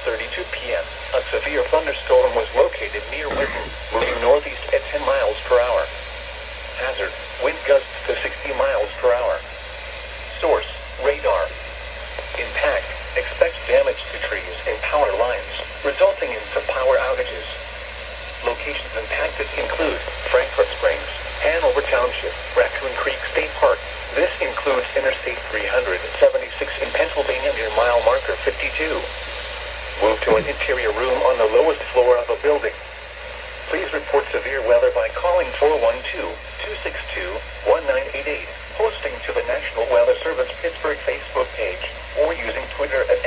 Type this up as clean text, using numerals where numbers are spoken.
11:32 p.m., a severe thunderstorm was located near Whitton, moving northeast at 10 miles per hour. Hazard, wind gusts to 60 miles per hour. Source, radar. Impact, expect damage to trees and power lines, resulting in some power outages. Locations impacted include Frankfort Springs, Hanover Township, Raccoon Creek State Park. This includes Interstate 376 in Pennsylvania near mile marker 52. Move to an interior room on the lowest floor of a building. Please report severe weather by calling 412-262-1988, posting to the National Weather Service Pittsburgh Facebook page, or using Twitter at